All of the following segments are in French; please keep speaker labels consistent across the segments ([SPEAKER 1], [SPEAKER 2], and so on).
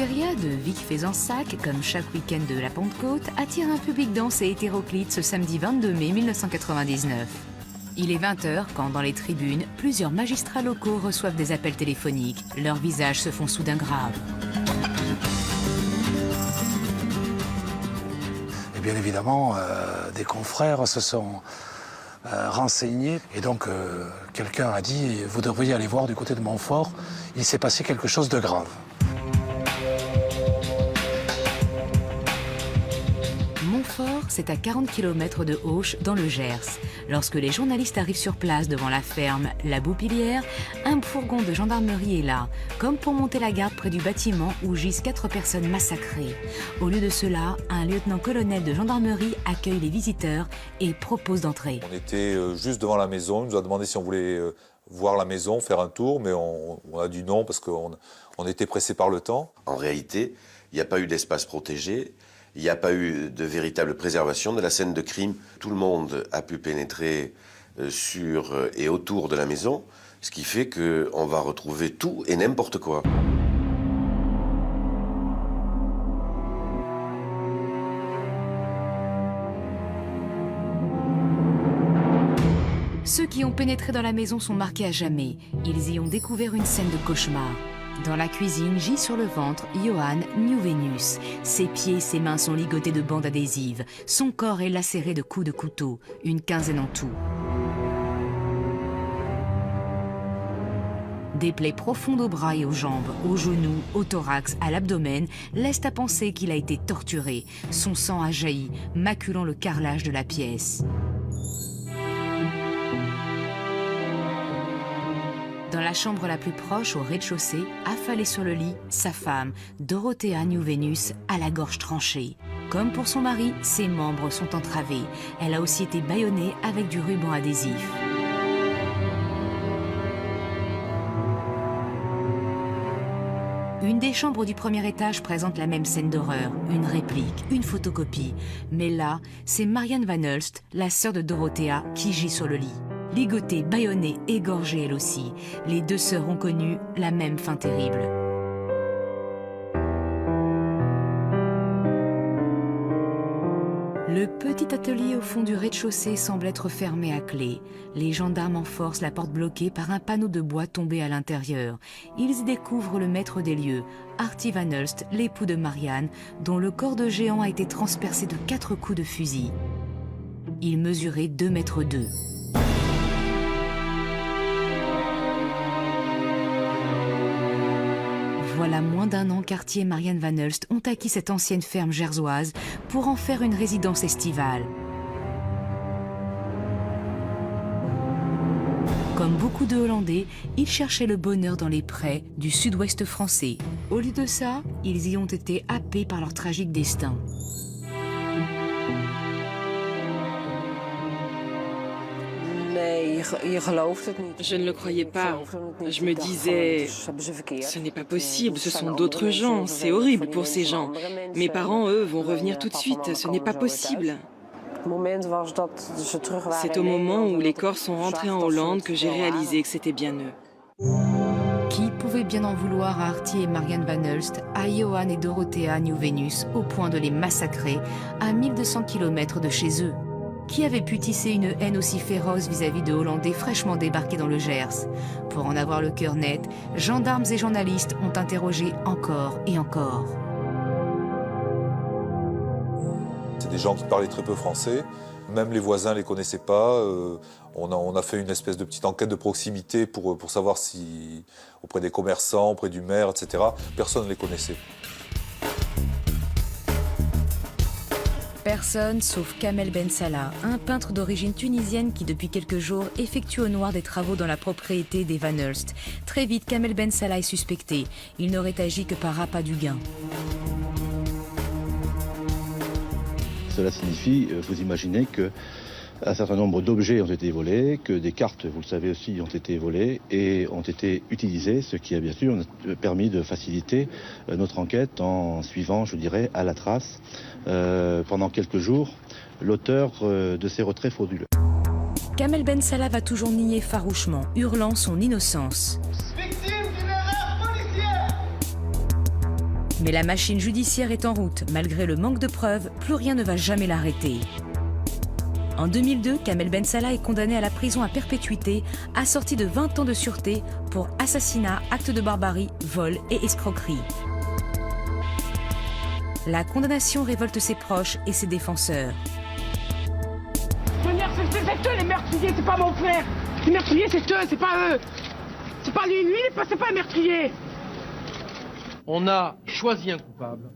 [SPEAKER 1] feria de Vic-Fezensac, comme chaque week-end de la Pentecôte, attire un public dense et hétéroclite ce samedi 22 mai 1999. Il est 20h quand, dans les tribunes, plusieurs magistrats locaux reçoivent des appels téléphoniques. Leurs visages se font soudain graves.
[SPEAKER 2] Et bien évidemment, des confrères se sont renseignés. Et donc, quelqu'un a dit « Vous devriez aller voir du côté de Montfort, il s'est passé quelque chose de grave ».
[SPEAKER 1] Montfort, c'est à 40 km de Auch, dans le Gers. Lorsque les journalistes arrivent sur place devant la ferme La Boupilière, un fourgon de gendarmerie est là, comme pour monter la garde près du bâtiment où gisent 4 personnes massacrées. Au lieu de cela, un lieutenant-colonel de gendarmerie accueille les visiteurs et propose d'entrer.
[SPEAKER 3] On était juste devant la maison, il nous a demandé si on voulait voir la maison, faire un tour, mais on a dit non parce qu'on était pressé par le temps.
[SPEAKER 4] En réalité, il n'y a pas eu d'espace protégé. Il n'y a pas eu de véritable préservation de la scène de crime. Tout le monde a pu pénétrer sur et autour de la maison, ce qui fait qu'on va retrouver tout et n'importe quoi.
[SPEAKER 1] Ceux qui ont pénétré dans la maison sont marqués à jamais. Ils y ont découvert une scène de cauchemar. Dans la cuisine, gît sur le ventre Johan Nieuwenhuis. Ses pieds et ses mains sont ligotés de bandes adhésives. Son corps est lacéré de coups de couteau, une quinzaine en tout. Des plaies profondes aux bras et aux jambes, aux genoux, au thorax, à l'abdomen, laissent à penser qu'il a été torturé. Son sang a jailli, maculant le carrelage de la pièce. Dans la chambre la plus proche, au rez-de-chaussée, affalée sur le lit, sa femme, Dorothea Nieuwenhuis, à la gorge tranchée. Comme pour son mari, ses membres sont entravés. Elle a aussi été bâillonnée avec du ruban adhésif. Une des chambres du premier étage présente la même scène d'horreur, une réplique, une photocopie. Mais là, c'est Marianne Van Hulst, la sœur de Dorothea, qui gît sur le lit. Ligotée, bâillonnée, égorgée elle aussi. Les deux sœurs ont connu la même fin terrible. Le petit atelier au fond du rez-de-chaussée semble être fermé à clé. Les gendarmes enforcent la porte bloquée par un panneau de bois tombé à l'intérieur. Ils y découvrent le maître des lieux, Artie Van Hulst, l'époux de Marianne, dont le corps de géant a été transpercé de 4 coups de fusil. Il mesurait 2,2 mètres. Voilà moins d'un an qu'Artie et Marianne Van Hulst ont acquis cette ancienne ferme gersoise pour en faire une résidence estivale. Comme beaucoup de Hollandais, ils cherchaient le bonheur dans les prés du sud-ouest français. Au lieu de ça, ils y ont été happés par leur tragique destin.
[SPEAKER 5] Je ne le croyais pas. Je me disais, ce n'est pas possible, ce sont d'autres gens, c'est horrible pour ces gens. Mes parents, eux, vont revenir tout de suite, ce n'est pas possible. C'est au moment où les corps sont rentrés en Hollande que j'ai réalisé que c'était bien eux.
[SPEAKER 1] Qui pouvait bien en vouloir à Artie et Marianne Van Hulst, à Johan et Dorothea Nieuwenhuis, au point de les massacrer à 1200 km de chez eux? Qui avait pu tisser une haine aussi féroce vis-à-vis de Hollandais fraîchement débarqués dans le Gers? Pour en avoir le cœur net, gendarmes et journalistes ont interrogé encore et encore.
[SPEAKER 3] C'est des gens qui parlaient très peu français, même les voisins ne les connaissaient pas. On a fait une espèce de petite enquête de proximité pour savoir si, auprès des commerçants, auprès du maire, etc., personne ne les connaissait.
[SPEAKER 1] Personne sauf Kamel Ben Salah, un peintre d'origine tunisienne qui depuis quelques jours effectue au noir des travaux dans la propriété des Van Hulst. Très vite, Kamel Ben Salah est suspecté. Il n'aurait agi que par appât du gain.
[SPEAKER 6] Cela signifie, vous imaginez que un certain nombre d'objets ont été volés, que des cartes, vous le savez aussi, ont été volées et ont été utilisées, ce qui a bien sûr permis de faciliter notre enquête en suivant, je dirais, à la trace, pendant quelques jours, l'auteur de ces retraits frauduleux.
[SPEAKER 1] Kamel Ben Salah va toujours nier farouchement, hurlant son innocence. Mais la machine judiciaire est en route. Malgré le manque de preuves, plus rien ne va jamais l'arrêter. En 2002, Kamel Ben Salah est condamné à la prison à perpétuité, assorti de 20 ans de sûreté pour assassinat, acte de barbarie, vol et escroquerie. La condamnation révolte ses proches et ses défenseurs.
[SPEAKER 7] C'est eux les meurtriers, c'est pas mon frère. Les meurtriers, c'est eux, c'est pas eux. C'est pas lui, c'est pas un meurtrier.
[SPEAKER 8] On a choisi un coupable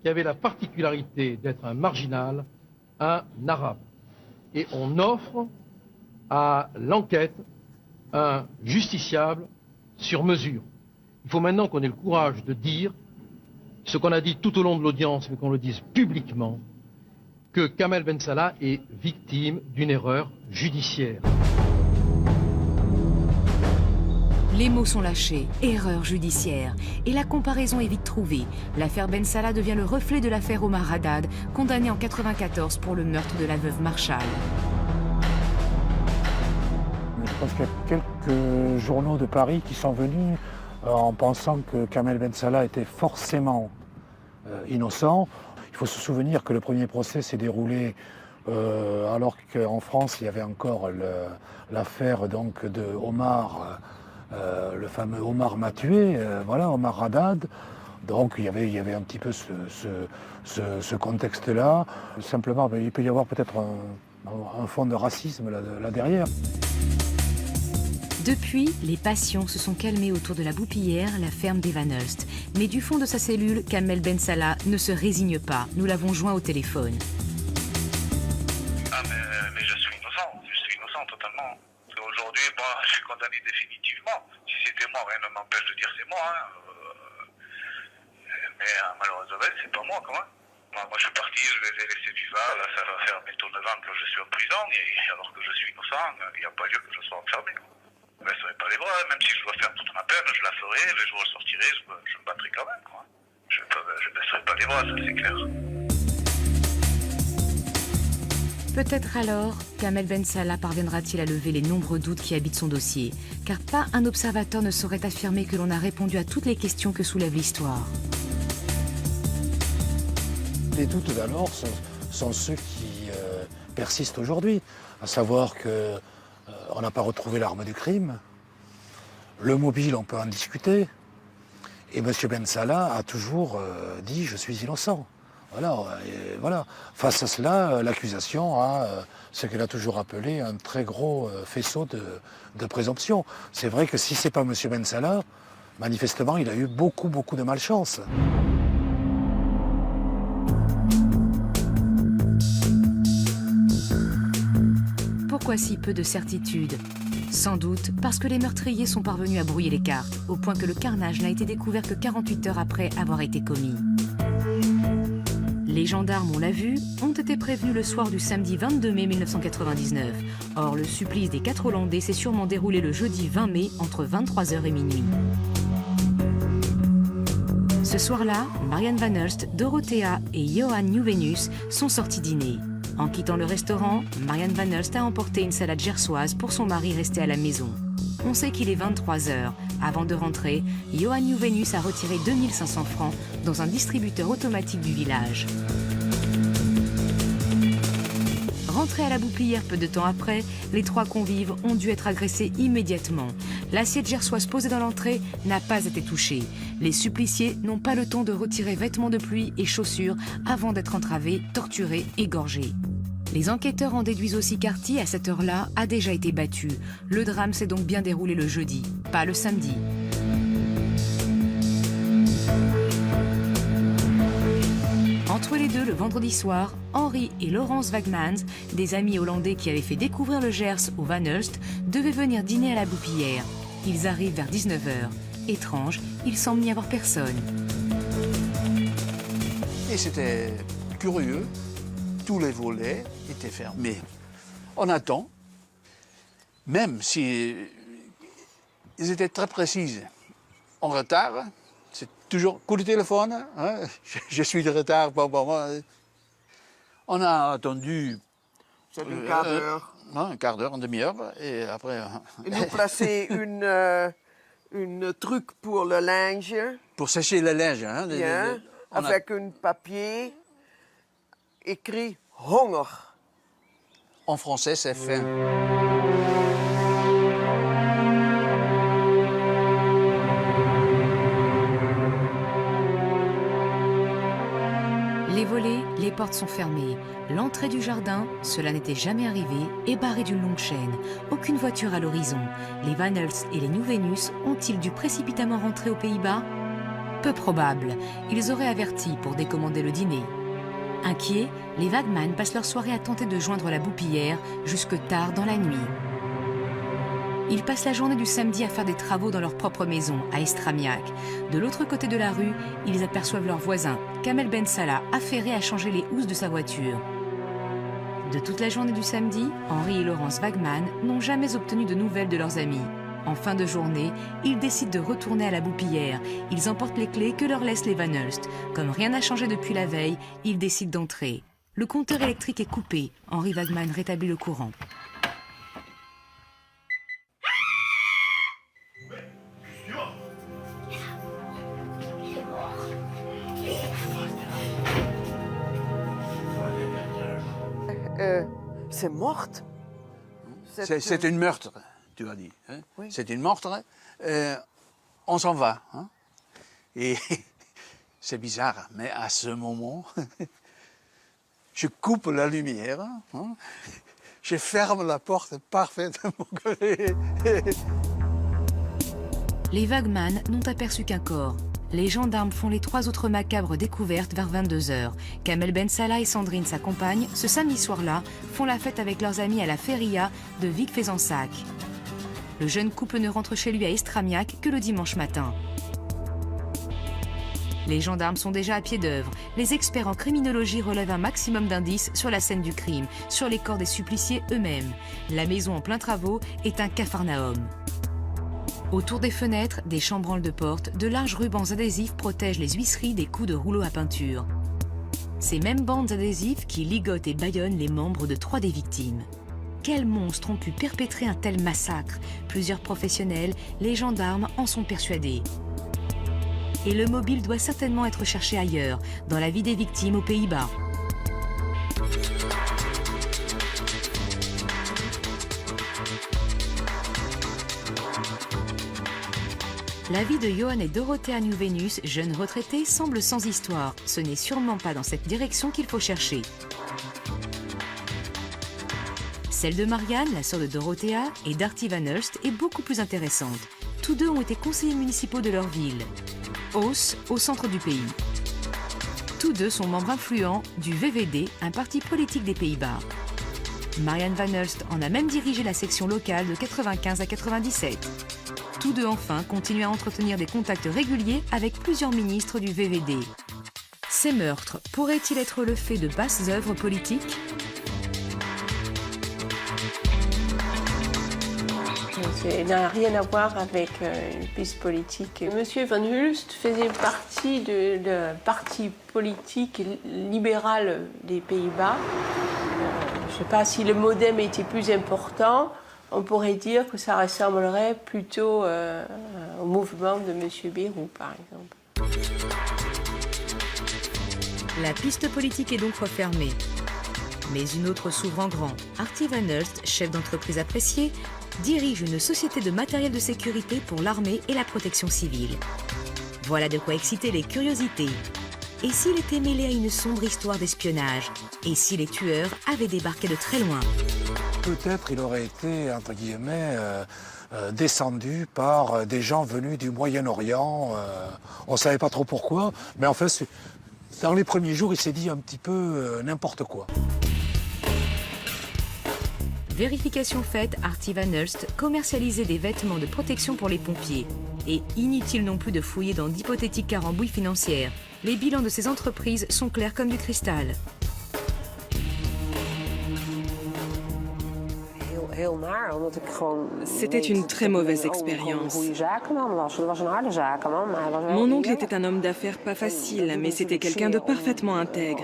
[SPEAKER 8] qui avait la particularité d'être un marginal, un arabe. Et on offre à l'enquête un justiciable sur mesure. Il faut maintenant qu'on ait le courage de dire ce qu'on a dit tout au long de l'audience, mais qu'on le dise publiquement, que Kamel Ben Salah est victime d'une erreur judiciaire.
[SPEAKER 1] Les mots sont lâchés, erreur judiciaire. Et la comparaison est vite trouvée. L'affaire Ben Salah devient le reflet de l'affaire Omar Haddad, condamné en 1994 pour le meurtre de la veuve Marshall.
[SPEAKER 2] Je pense qu'il y a quelques journaux de Paris qui sont venus en pensant que Kamel Ben Salah était forcément innocent. Il faut se souvenir que le premier procès s'est déroulé alors qu'en France, il y avait encore l'affaire donc de Omar, le fameux Omar m'a tué, voilà, Omar Haddad. Donc il y avait un petit peu ce contexte-là. Simplement, il peut y avoir peut-être un fond de racisme là derrière.
[SPEAKER 1] Depuis, les passions se sont calmées autour de la Boupillière, la ferme des Van Hulst. Mais du fond de sa cellule, Kamel Ben Salah ne se résigne pas. Nous l'avons joint au téléphone.
[SPEAKER 9] Ah mais je suis innocent totalement. Parce qu'aujourd'hui, bon, je suis condamné définitivement. Si c'était moi, rien ne m'empêche de dire c'est moi. Mais malheureusement, c'est pas moi quand même. Moi je suis parti, je les ai laissés vivants. Là, ça va faire bientôt 9 ans que je suis en prison, alors que je suis innocent, il n'y a pas lieu que je sois enfermé. Je ne baisserai pas les bras, même si je dois faire toute ma peine, je la ferai, le jour où je sortirai, je me battrai quand même. Quoi. Je ne baisserai pas les bras, ça c'est clair.
[SPEAKER 1] Peut-être alors, Kamel Ben Salah parviendra-t-il à lever les nombreux doutes qui habitent son dossier. Car pas un observateur ne saurait affirmer que l'on a répondu à toutes les questions que soulève l'histoire.
[SPEAKER 2] Les doutes d'alors sont ceux qui persistent aujourd'hui, à savoir que on n'a pas retrouvé l'arme du crime. Le mobile, on peut en discuter. Et M. Ben Salah a toujours dit « je suis innocent ». Voilà. Face à cela, l'accusation a ce qu'elle a toujours appelé un très gros faisceau de présomption. C'est vrai que si ce n'est pas M. Ben Salah, manifestement, il a eu beaucoup de malchance.
[SPEAKER 1] Pourquoi si peu de certitude? Sans doute parce que les meurtriers sont parvenus à brouiller les cartes, au point que le carnage n'a été découvert que 48 heures après avoir été commis. Les gendarmes, on l'a vu, ont été prévenus le soir du samedi 22 mai 1999. Or, le supplice des 4 Hollandais s'est sûrement déroulé le jeudi 20 mai entre 23h et minuit. Ce soir-là, Marianne Van Hulst, Dorothea et Johan Nieuwenhuis sont sortis dîner. En quittant le restaurant, Marianne Van Hulst a emporté une salade gersoise pour son mari resté à la maison. On sait qu'il est 23h. Avant de rentrer, Johan Nieuwenhuis a retiré 2500 francs dans un distributeur automatique du village. Rentrés à la Boupillière peu de temps après, les 3 convives ont dû être agressés immédiatement. L'assiette gersoise posée dans l'entrée n'a pas été touchée. Les suppliciés n'ont pas le temps de retirer vêtements de pluie et chaussures avant d'être entravés, torturés, égorgés. Les enquêteurs en déduisent aussi qu'Arty, à cette heure-là, a déjà été battu. Le drame s'est donc bien déroulé le jeudi, pas le samedi. Entre les deux, le vendredi soir, Henri et Laurence Wagmans, des amis hollandais qui avaient fait découvrir le Gers aux Van Hulst, devaient venir dîner à la Boupillière. Ils arrivent vers 19h. Étrange, il semble n'y avoir personne.
[SPEAKER 10] Et c'était curieux, tous les volets étaient fermés. On attend, même si ils étaient très précis, en retard. C'est toujours coup de téléphone, hein? Je suis de retard, on a attendu
[SPEAKER 11] un quart d'heure.
[SPEAKER 10] Un quart d'heure, une demi-heure, et après...
[SPEAKER 11] Ils nous plaçaient une truc pour le linge.
[SPEAKER 10] Pour sécher le linge, hein?
[SPEAKER 11] avec un papier écrit Hunger.
[SPEAKER 10] En français, c'est faim.
[SPEAKER 1] Les volets, les portes sont fermées. L'entrée du jardin, cela n'était jamais arrivé, est barrée d'une longue chaîne. Aucune voiture à l'horizon. Les Van Hulst et les Nieuw Venus ont-ils dû précipitamment rentrer aux Pays-Bas? Peu probable. Ils auraient averti pour décommander le dîner. Inquiets, les Wagman passent leur soirée à tenter de joindre la Boupillière jusque tard dans la nuit. Ils passent la journée du samedi à faire des travaux dans leur propre maison, à Estramiac. De l'autre côté de la rue, ils aperçoivent leur voisin, Kamel Ben Salah, affairé à changer les housses de sa voiture. De toute la journée du samedi, Henri et Laurence Wagman n'ont jamais obtenu de nouvelles de leurs amis. En fin de journée, ils décident de retourner à la Boupillière. Ils emportent les clés que leur laissent les Van Hulst. Comme rien n'a changé depuis la veille, ils décident d'entrer. Le compteur électrique est coupé. Henri Wagman rétablit le courant.
[SPEAKER 11] C'est morte.
[SPEAKER 10] C'est une meurtre, tu as dit. Hein?
[SPEAKER 11] Oui.
[SPEAKER 10] C'est une meurtre. On s'en va. Hein? Et c'est bizarre, mais à ce moment, je coupe la lumière, hein? Je ferme la porte parfaitement.
[SPEAKER 1] Les Wagman n'ont aperçu qu'un corps. Les gendarmes font les 3 autres macabres découvertes vers 22 h. Kamel Ben Salah et Sandrine, sa compagne, ce samedi soir-là, font la fête avec leurs amis à la feria de Vic-Fezensac. Le jeune couple ne rentre chez lui à Estramiac que le dimanche matin. Les gendarmes sont déjà à pied d'œuvre. Les experts en criminologie relèvent un maximum d'indices sur la scène du crime, sur les corps des suppliciés eux-mêmes. La maison en plein travaux est un capharnaüm. Autour des fenêtres, des chambranles de porte, de larges rubans adhésifs protègent les huisseries des coups de rouleau à peinture. Ces mêmes bandes adhésives qui ligotent et bâillonnent les membres de 3 des victimes. Quels monstres ont pu perpétrer un tel massacre? Plusieurs professionnels, les gendarmes en sont persuadés. Et le mobile doit certainement être cherché ailleurs, dans la vie des victimes aux Pays-Bas. La vie de Johan et Dorothea Nieuw Venus, jeunes retraités, semble sans histoire. Ce n'est sûrement pas dans cette direction qu'il faut chercher. Celle de Marianne, la sœur de Dorothea, et d'Artie Van Hulst est beaucoup plus intéressante. Tous deux ont été conseillers municipaux de leur ville, Oss, au centre du pays. Tous deux sont membres influents du VVD, un parti politique des Pays-Bas. Marianne Van Hulst en a même dirigé la section locale de 95 à 97. Tous deux, enfin, continuent à entretenir des contacts réguliers avec plusieurs ministres du VVD. Ces meurtres pourraient-ils être le fait de basses œuvres politiques?
[SPEAKER 12] Ça n'a rien à voir avec une piste politique. Monsieur Van Hulst faisait partie du parti politique libéral des Pays-Bas. Je ne sais pas si le modem était plus important. On pourrait dire que ça ressemblerait plutôt au mouvement de M. Bayrou, par exemple.
[SPEAKER 1] La piste politique est donc refermée. Mais une autre s'ouvre en grand. Artie Van Hulst, chef d'entreprise apprécié, dirige une société de matériel de sécurité pour l'armée et la protection civile. Voilà de quoi exciter les curiosités. Et s'il était mêlé à une sombre histoire d'espionnage? Et si les tueurs avaient débarqué de très loin?
[SPEAKER 2] Peut-être il aurait été, entre guillemets, descendu par des gens venus du Moyen-Orient. On ne savait pas trop pourquoi, mais en fait, dans les premiers jours, il s'est dit un petit peu n'importe quoi.
[SPEAKER 1] Vérification faite, Artie Van Hulst commercialisait des vêtements de protection pour les pompiers. Et inutile non plus de fouiller dans d'hypothétiques carambouilles financières. Les bilans de ces entreprises sont clairs comme du cristal.
[SPEAKER 5] C'était une très mauvaise expérience. Mon oncle était un homme d'affaires pas facile, mais c'était quelqu'un de parfaitement intègre.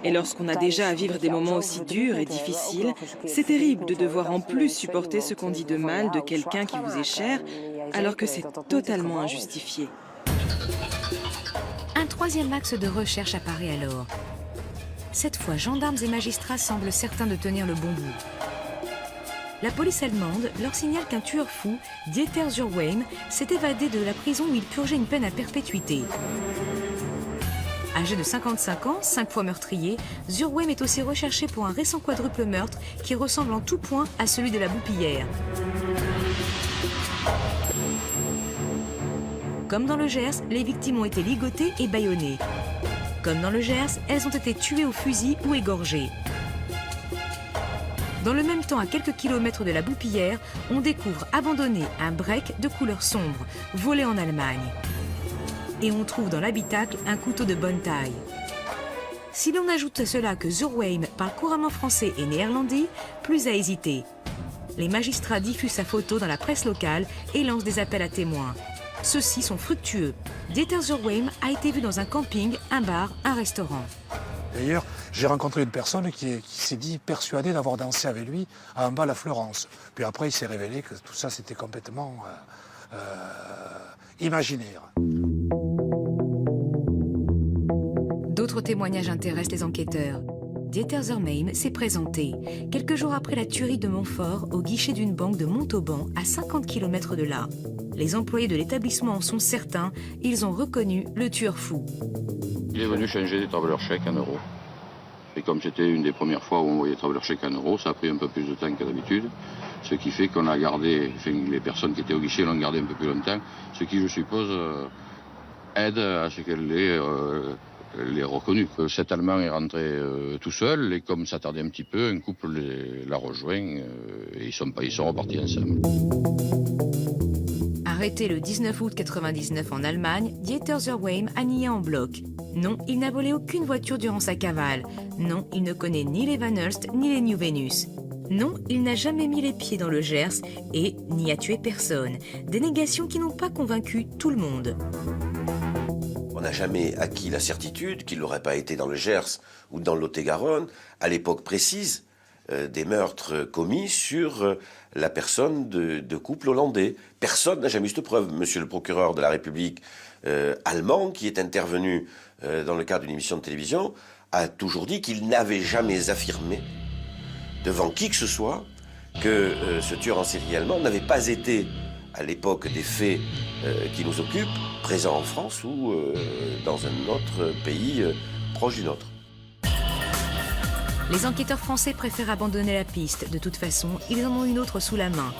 [SPEAKER 5] Et lorsqu'on a déjà à vivre des moments aussi durs et difficiles, c'est terrible de devoir en plus supporter ce qu'on dit de mal de quelqu'un qui vous est cher, alors que c'est totalement injustifié.
[SPEAKER 1] troisième axe de recherche apparaît alors. Cette fois, gendarmes et magistrats semblent certains de tenir le bon bout. La police allemande leur signale qu'un tueur fou, Dieter Zurweim, s'est évadé de la prison où il purgeait une peine à perpétuité. Âgé de 55 ans, 5 fois meurtrier, Zurweim est aussi recherché pour un récent quadruple meurtre qui ressemble en tout point à celui de la Boupillière. Comme dans le Gers, les victimes ont été ligotées et bâillonnées. Comme dans le Gers, elles ont été tuées au fusil ou égorgées. Dans le même temps, à quelques kilomètres de la Boupillière, on découvre abandonné un break de couleur sombre, volé en Allemagne. Et on trouve dans l'habitacle un couteau de bonne taille. Si l'on ajoute à cela que Zurweim parle couramment français et néerlandais, plus à hésiter. Les magistrats diffusent sa photo dans la presse locale et lancent des appels à témoins. Ceux-ci sont fructueux. Dieter Zurweim a été vu dans un camping, un bar, un restaurant.
[SPEAKER 2] D'ailleurs, j'ai rencontré une personne qui s'est dit persuadée d'avoir dansé avec lui à un bal à Florence. Puis après, il s'est révélé que tout ça, c'était complètement imaginaire.
[SPEAKER 1] D'autres témoignages intéressent les enquêteurs. Dieter Zurweim s'est présenté, quelques jours après la tuerie de Montfort, au guichet d'une banque de Montauban, à 50 km de là. Les employés de l'établissement en sont certains, ils ont reconnu le tueur fou.
[SPEAKER 13] Il est venu changer des travelers chèques en euros. Et comme c'était une des premières fois où on voyait travelers chèques en euros, ça a pris un peu plus de temps que d'habitude. Ce qui fait qu'on a gardé, enfin, les personnes qui étaient au guichet l'ont gardé un peu plus longtemps. Ce qui, je suppose, aide à ce qu'elle l'ait reconnu. Cet Allemand est rentré tout seul et comme ça tardait un petit peu, un couple l'a rejoint et ils sont repartis ensemble.
[SPEAKER 1] Arrêté le 19 août 1999 en Allemagne, Dieter Zurweim a nié en bloc. Non, il n'a volé aucune voiture durant sa cavale. Non, il ne connaît ni les Van Hulst ni les New Venus. Non, il n'a jamais mis les pieds dans le Gers et n'y a tué personne. Des négations qui n'ont pas convaincu tout le monde.
[SPEAKER 4] On n'a jamais acquis la certitude qu'il n'aurait pas été dans le Gers ou dans le Lot-et-Garonne, à l'époque précise, des meurtres commis sur la personne de couples hollandais. Personne n'a jamais eu cette preuve. Monsieur le procureur de la République allemand, qui est intervenu dans le cadre d'une émission de télévision, a toujours dit qu'il n'avait jamais affirmé devant qui que ce soit que ce tueur en série allemand n'avait pas été, à l'époque des faits qui nous occupent, présent en France ou dans un autre pays proche du nôtre.
[SPEAKER 1] Les enquêteurs français préfèrent abandonner la piste. De toute façon, ils en ont une autre sous la main.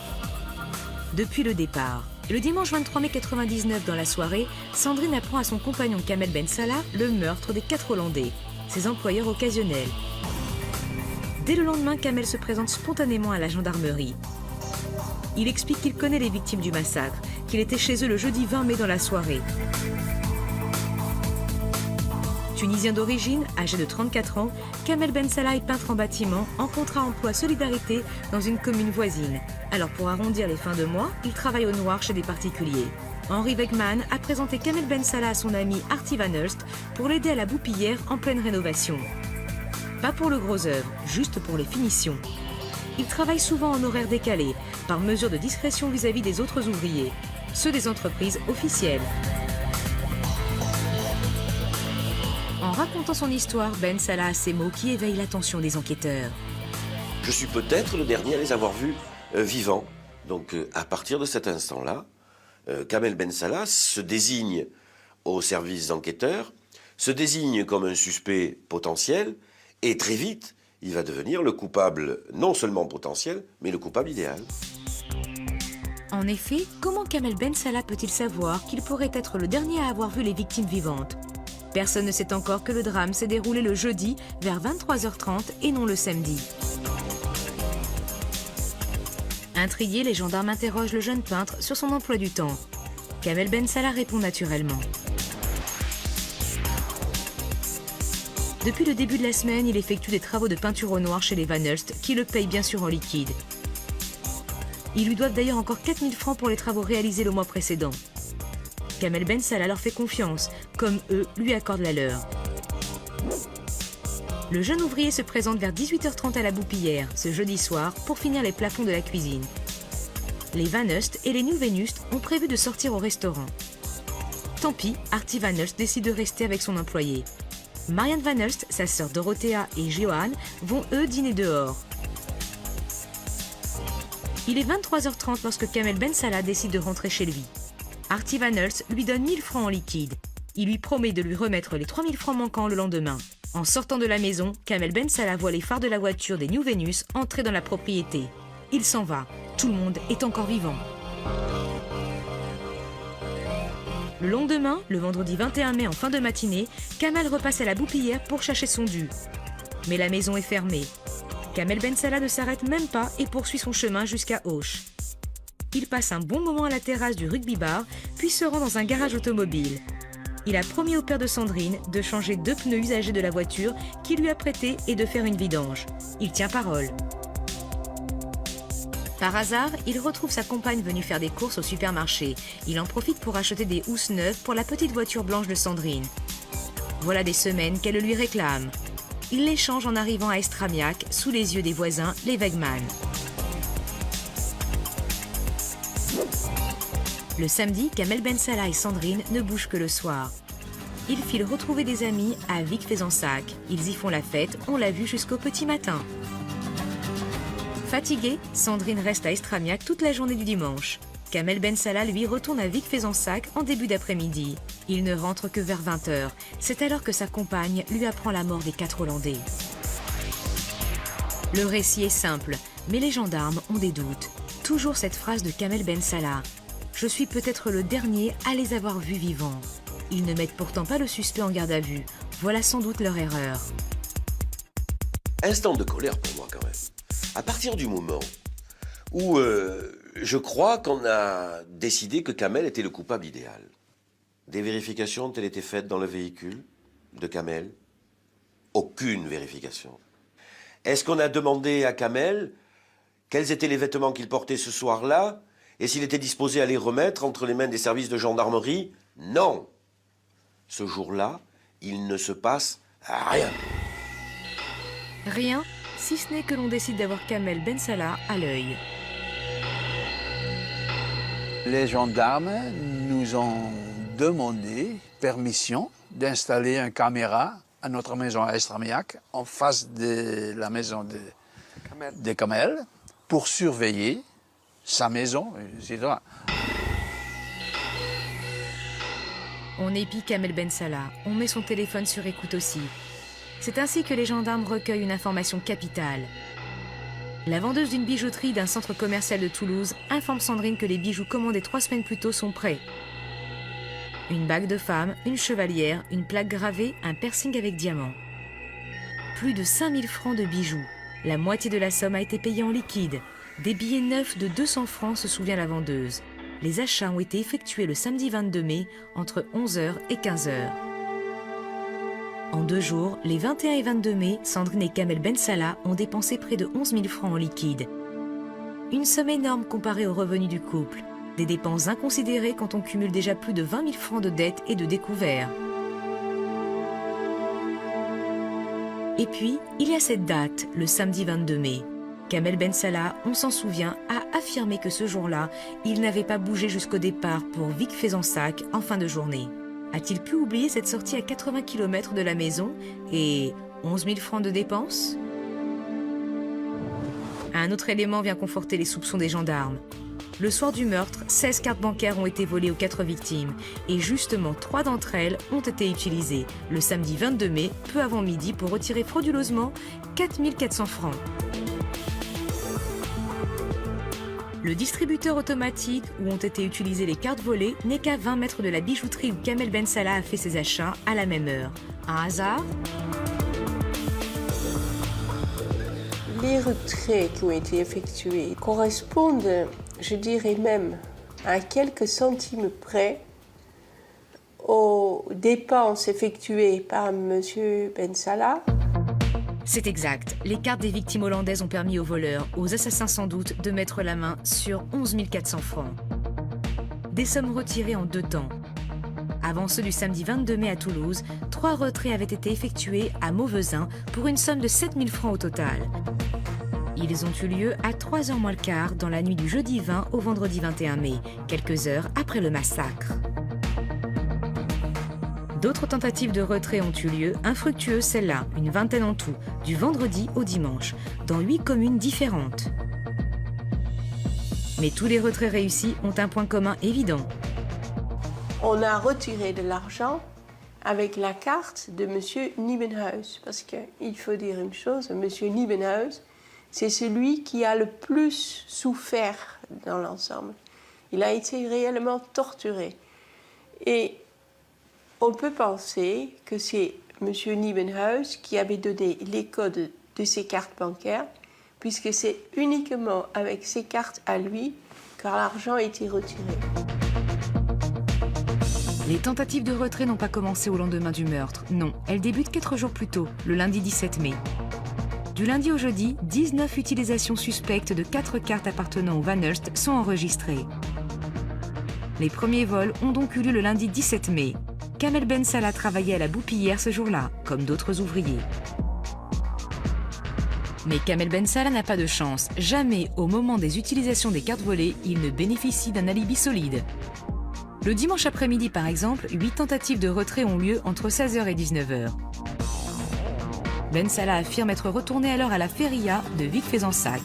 [SPEAKER 1] Depuis le départ. Le dimanche 23 mai 1999, dans la soirée, Sandrine apprend à son compagnon Kamel Ben Salah le meurtre des 4 Hollandais, ses employeurs occasionnels. Dès le lendemain, Kamel se présente spontanément à la gendarmerie. Il explique qu'il connaît les victimes du massacre, qu'il était chez eux le jeudi 20 mai dans la soirée. Tunisien d'origine, âgé de 34 ans, Kamel Ben Salah est peintre en bâtiment, en contrat emploi solidarité dans une commune voisine. Alors pour arrondir les fins de mois, il travaille au noir chez des particuliers. Henri Wegman a présenté Kamel Ben Salah à son ami Artie Van Hulst pour l'aider à la Boupillière en pleine rénovation. Pas pour le gros œuvre, juste pour les finitions. Il travaille souvent en horaire décalé, par mesure de discrétion vis-à-vis des autres ouvriers, ceux des entreprises officielles. En racontant son histoire, Ben Salah a ces mots qui éveillent l'attention des enquêteurs.
[SPEAKER 4] Je suis peut-être le dernier à les avoir vus vivants. Donc à partir de cet instant-là, Kamel Ben Salah se désigne aux services enquêteurs, se désigne comme un suspect potentiel, et très vite, il va devenir le coupable non seulement potentiel, mais le coupable idéal.
[SPEAKER 1] En effet, comment Kamel Ben Salah peut-il savoir qu'il pourrait être le dernier à avoir vu les victimes vivantes ? Personne ne sait encore que le drame s'est déroulé le jeudi vers 23h30 et non le samedi. Intrigués, les gendarmes interrogent le jeune peintre sur son emploi du temps. Kamel Ben Salah répond naturellement. Depuis le début de la semaine, il effectue des travaux de peinture au noir chez les Van Hulst, qui le payent bien sûr en liquide. Ils lui doivent d'ailleurs encore 4 000 francs pour les travaux réalisés le mois précédent. Kamel Ben Salah leur fait confiance, comme eux lui accordent la leur. Le jeune ouvrier se présente vers 18h30 à la Boupillière, ce jeudi soir, pour finir les plafonds de la cuisine. Les Van Hulst et les New Venus ont prévu de sortir au restaurant. Tant pis, Artie Van Hulst décide de rester avec son employé. Marianne Van Hulst, sa sœur Dorothea et Johan vont eux dîner dehors. Il est 23h30 lorsque Kamel Ben Salah décide de rentrer chez lui. Artie Van Hulst lui donne 1000 francs en liquide. Il lui promet de lui remettre les 3000 francs manquants le lendemain. En sortant de la maison, Kamel Ben Salah voit les phares de la voiture des New Venus entrer dans la propriété. Il s'en va. Tout le monde est encore vivant. Le lendemain, le vendredi 21 mai en fin de matinée, Kamel repasse à la Boupillière pour chercher son dû. Mais la maison est fermée. Kamel Ben Salah ne s'arrête même pas et poursuit son chemin jusqu'à Auch. Il passe un bon moment à la terrasse du rugby bar, puis se rend dans un garage automobile. Il a promis au père de Sandrine de changer 2 pneus usagés de la voiture qu'il lui a prêtés et de faire une vidange. Il tient parole. Par hasard, il retrouve sa compagne venue faire des courses au supermarché. Il en profite pour acheter des housses neuves pour la petite voiture blanche de Sandrine. Voilà des semaines qu'elle lui réclame. Il les change en arrivant à Estramiac, sous les yeux des voisins, les Wegman. Le samedi, Kamel Ben Salah et Sandrine ne bougent que le soir. Ils filent retrouver des amis à Vic-Fezensac. Ils y font la fête, on l'a vu jusqu'au petit matin. Fatiguée, Sandrine reste à Estramiac toute la journée du dimanche. Kamel Ben Salah, lui, retourne à Vic-Fezensac en début d'après-midi. Il ne rentre que vers 20h. C'est alors que sa compagne lui apprend la mort des 4 Hollandais. Le récit est simple, mais les gendarmes ont des doutes. Toujours cette phrase de Kamel Ben Salah. « Je suis peut-être le dernier à les avoir vus vivants. » Ils ne mettent pourtant pas le suspect en garde à vue. Voilà sans doute leur erreur.
[SPEAKER 4] Instant de colère pour moi quand même. À partir du moment où je crois qu'on a décidé que Kamel était le coupable idéal. Des vérifications ont-elles été faites dans le véhicule de Kamel? Aucune vérification. Est-ce qu'on a demandé à Kamel quels étaient les vêtements qu'il portait ce soir-là et s'il était disposé à les remettre entre les mains des services de gendarmerie? Non. Ce jour-là, il ne se passe rien.
[SPEAKER 1] Rien, si ce n'est que l'on décide d'avoir Kamel Ben Salah à l'œil.
[SPEAKER 10] Les gendarmes nous ont demandé permission d'installer une caméra à notre maison à Estramiac, en face de la maison de Kamel, pour surveiller sa maison, etc.
[SPEAKER 1] On épie Kamel Ben Salah, on met son téléphone sur écoute aussi. C'est ainsi que les gendarmes recueillent une information capitale. La vendeuse d'une bijouterie d'un centre commercial de Toulouse informe Sandrine que les bijoux commandés 3 semaines plus tôt sont prêts. Une bague de femme, une chevalière, une plaque gravée, un piercing avec diamant. Plus de 5000 francs de bijoux. La moitié de la somme a été payée en liquide. Des billets neufs de 200 francs, se souvient la vendeuse. Les achats ont été effectués le samedi 22 mai, entre 11h et 15h. En 2 jours, les 21 et 22 mai, Sandrine et Kamel Ben Salah ont dépensé près de 11 000 francs en liquide. Une somme énorme comparée aux revenus du couple. Des dépenses inconsidérées quand on cumule déjà plus de 20 000 francs de dettes et de découverts. Et puis, il y a cette date, le samedi 22 mai. Kamel Ben Salah, on s'en souvient, a affirmé que ce jour-là, il n'avait pas bougé jusqu'au départ pour Vic-Fezensac en fin de journée. A-t-il pu oublier cette sortie à 80 km de la maison et 11 000 francs de dépenses? Un autre élément vient conforter les soupçons des gendarmes. Le soir du meurtre, 16 cartes bancaires ont été volées aux 4 victimes et justement 3 d'entre elles ont été utilisées le samedi 22 mai, peu avant midi, pour retirer frauduleusement 4 400 francs. Le distributeur automatique où ont été utilisées les cartes volées n'est qu'à 20 mètres de la bijouterie où Kamel Ben Salah a fait ses achats à la même heure. Un hasard?
[SPEAKER 12] Les retraits qui ont été effectués correspondent, je dirais même, à quelques centimes près aux dépenses effectuées par M. Ben Salah.
[SPEAKER 1] C'est exact. Les cartes des victimes hollandaises ont permis aux voleurs, aux assassins sans doute, de mettre la main sur 11 400 francs. Des sommes retirées en 2 temps. Avant ceux du samedi 22 mai à Toulouse, 3 retraits avaient été effectués à Mauvezin pour une somme de 7 000 francs au total. Ils ont eu lieu à 3h moins le quart dans la nuit du jeudi 20 au vendredi 21 mai, quelques heures après le massacre. D'autres tentatives de retrait ont eu lieu, infructueuses celles-là, une vingtaine en tout, du vendredi au dimanche, dans 8 communes différentes. Mais tous les retraits réussis ont un point commun évident.
[SPEAKER 12] On a retiré de l'argent avec la carte de M. Niebenhuis. Parce qu'il faut dire une chose, M. Niebenhuis, c'est celui qui a le plus souffert dans l'ensemble. Il a été réellement torturé. Et on peut penser que c'est M. Niebenhuis qui avait donné les codes de ses cartes bancaires, puisque c'est uniquement avec ses cartes à lui que l'argent a été retiré.
[SPEAKER 1] Les tentatives de retrait n'ont pas commencé au lendemain du meurtre. Non, elles débutent 4 jours plus tôt, le lundi 17 mai. Du lundi au jeudi, 19 utilisations suspectes de 4 cartes appartenant au Van Hulst sont enregistrées. Les premiers vols ont donc eu lieu le lundi 17 mai. Kamel Ben Salah travaillait à la Boupillière ce jour-là, comme d'autres ouvriers. Mais Kamel Ben Salah n'a pas de chance. Jamais, au moment des utilisations des cartes volées, il ne bénéficie d'un alibi solide. Le dimanche après-midi, par exemple, 8 tentatives de retrait ont lieu entre 16h et 19h. Ben Salah affirme être retourné alors à la feria de Vic-Fezensac.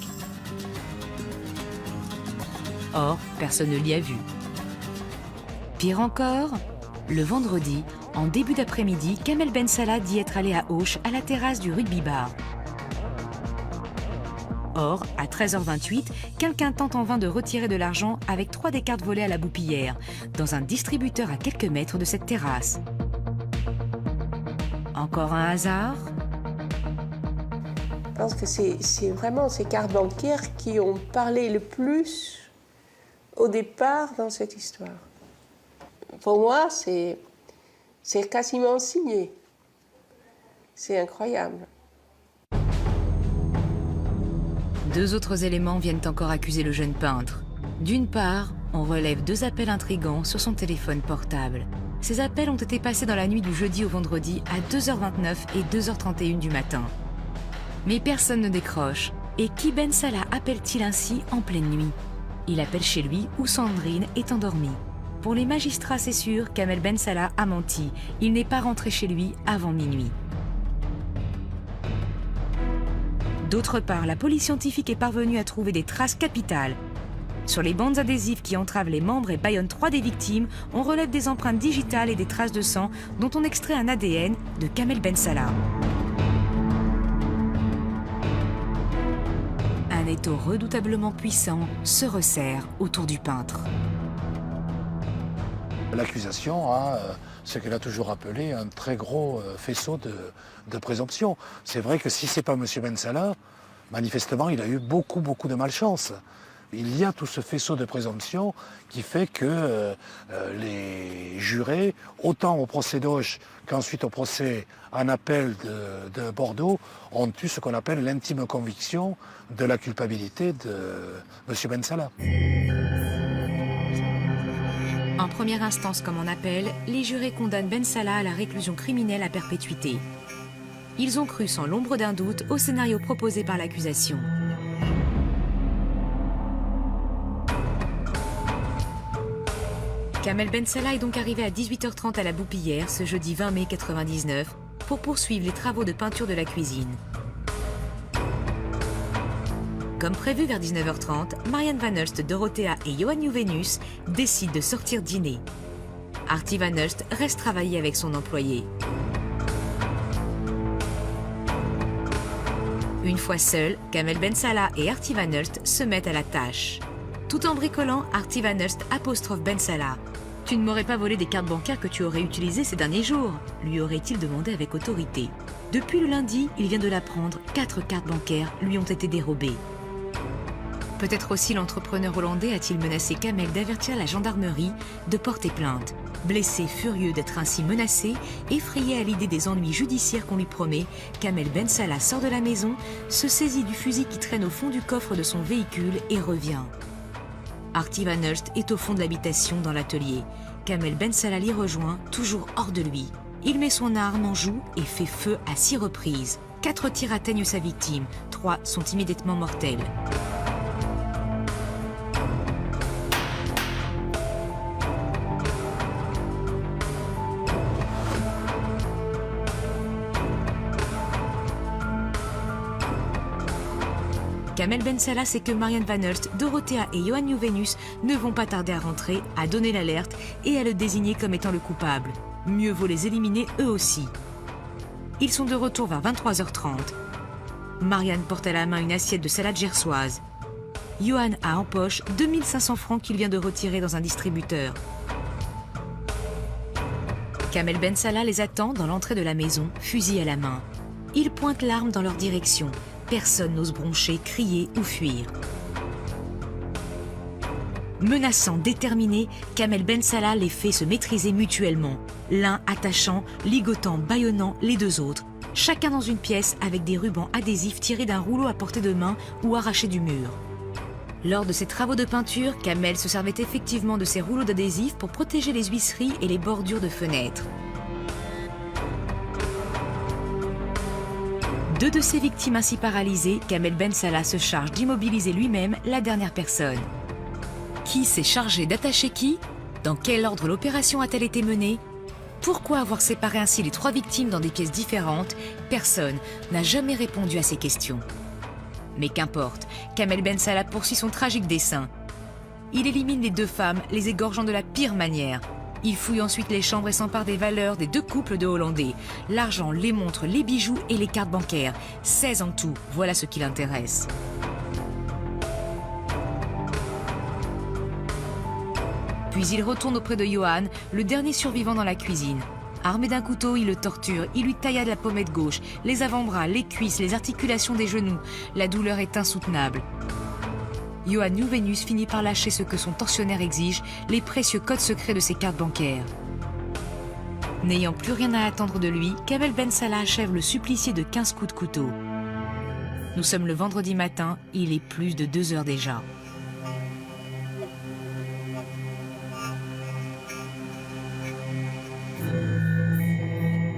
[SPEAKER 1] Or, personne ne l'y a vu. Pire encore, le vendredi, en début d'après-midi, Kamel Ben Salah dit être allé à Auch, à la terrasse du rugby bar. Or, à 13h28, quelqu'un tente en vain de retirer de l'argent avec 3 des cartes volées à la Boupillière, dans un distributeur à quelques mètres de cette terrasse. Encore un hasard ?
[SPEAKER 12] Je pense que c'est vraiment ces cartes bancaires qui ont parlé le plus au départ dans cette histoire. Pour moi, c'est quasiment signé. C'est incroyable.
[SPEAKER 1] 2 autres éléments viennent encore accuser le jeune peintre. D'une part, on relève 2 appels intrigants sur son téléphone portable. Ces appels ont été passés dans la nuit du jeudi au vendredi à 2h29 et 2h31 du matin. Mais personne ne décroche. Et qui Ben Salah appelle-t-il ainsi en pleine nuit? Il appelle chez lui où Sandrine est endormie. Pour les magistrats, c'est sûr, Kamel Ben Salah a menti. Il n'est pas rentré chez lui avant minuit. D'autre part, la police scientifique est parvenue à trouver des traces capitales. Sur les bandes adhésives qui entravent les membres et bâillonnent 3 des victimes, on relève des empreintes digitales et des traces de sang dont on extrait un ADN de Kamel Ben Salah. Un étau redoutablement puissant se resserre autour du peintre.
[SPEAKER 2] L'accusation a ce qu'elle a toujours appelé un très gros faisceau de présomption. C'est vrai que si ce n'est pas M. Ben Salah, manifestement, il a eu beaucoup de malchance. Il y a tout ce faisceau de présomption qui fait que les jurés, autant au procès d'Auch qu'ensuite au procès en appel de Bordeaux, ont eu ce qu'on appelle l'intime conviction de la culpabilité de M. Ben Salah.
[SPEAKER 1] En première instance comme en appel, les jurés condamnent Ben Salah à la réclusion criminelle à perpétuité. Ils ont cru sans l'ombre d'un doute au scénario proposé par l'accusation. Kamel Ben Salah est donc arrivé à 18h30 à la Boupillière ce jeudi 20 mai 1999 pour poursuivre les travaux de peinture de la cuisine. Comme prévu vers 19h30, Marianne Van Hulst, Dorothea et Johan Nieuwenhuis décident de sortir dîner. Artie Van Hulst reste travailler avec son employé. Une fois seuls, Kamel Ben Salah et Artie Van Hulst se mettent à la tâche. Tout en bricolant, Artie Van Hulst apostrophe Ben Salah. « Tu ne m'aurais pas volé des cartes bancaires que tu aurais utilisées ces derniers jours ?» lui aurait-il demandé avec autorité. Depuis le lundi, il vient de l'apprendre, 4 cartes bancaires lui ont été dérobées. Peut-être aussi l'entrepreneur hollandais a-t-il menacé Kamel d'avertir la gendarmerie de porter plainte. Blessé, furieux d'être ainsi menacé, effrayé à l'idée des ennuis judiciaires qu'on lui promet, Kamel Ben Salah sort de la maison, se saisit du fusil qui traîne au fond du coffre de son véhicule et revient. Artie Van Hulst est au fond de l'habitation dans l'atelier. Kamel Ben Salah l'y rejoint, toujours hors de lui. Il met son arme en joue et fait feu à 6 reprises. 4 tirs atteignent sa victime, 3 sont immédiatement mortels. Kamel Ben Salah sait que Marianne Van Hulst, Dorothea et Johan Nieuwenhuis ne vont pas tarder à rentrer, à donner l'alerte et à le désigner comme étant le coupable. Mieux vaut les éliminer eux aussi. Ils sont de retour vers 23h30. Marianne porte à la main une assiette de salade gersoise. Johan a en poche 2500 francs qu'il vient de retirer dans un distributeur. Kamel Ben Salah les attend dans l'entrée de la maison, fusil à la main. Il pointe l'arme dans leur direction. Personne n'ose broncher, crier ou fuir. Menaçant, déterminé, Kamel Ben Salah les fait se maîtriser mutuellement. L'un attachant, ligotant, bâillonnant les deux autres. Chacun dans une pièce avec des rubans adhésifs tirés d'un rouleau à portée de main ou arrachés du mur. Lors de ses travaux de peinture, Kamel se servait effectivement de ces rouleaux d'adhésifs pour protéger les huisseries et les bordures de fenêtres. Deux de ses victimes ainsi paralysées, Kamel Ben Salah se charge d'immobiliser lui-même la dernière personne. Qui s'est chargé d'attacher qui? Dans quel ordre l'opération a-t-elle été menée? Pourquoi avoir séparé ainsi les trois victimes dans des pièces différentes? Personne n'a jamais répondu à ces questions. Mais qu'importe, Kamel Ben Salah poursuit son tragique dessein. Il élimine les deux femmes, les égorgeant de la pire manière. Il fouille ensuite les chambres et s'empare des valeurs des deux couples de Hollandais. L'argent, les montres, les bijoux et les cartes bancaires. 16 en tout, voilà ce qui l'intéresse. Puis il retourne auprès de Johan, le dernier survivant dans la cuisine. Armé d'un couteau, il le torture, il lui tailla de la pommette gauche, les avant-bras, les cuisses, les articulations des genoux. La douleur est insoutenable. Johan Nieuwenhuis finit par lâcher ce que son tortionnaire exige, les précieux codes secrets de ses cartes bancaires. N'ayant plus rien à attendre de lui, Kamel Ben Salah achève le supplicié de 15 coups de couteau. Nous sommes le vendredi matin, il est plus de 2 heures déjà.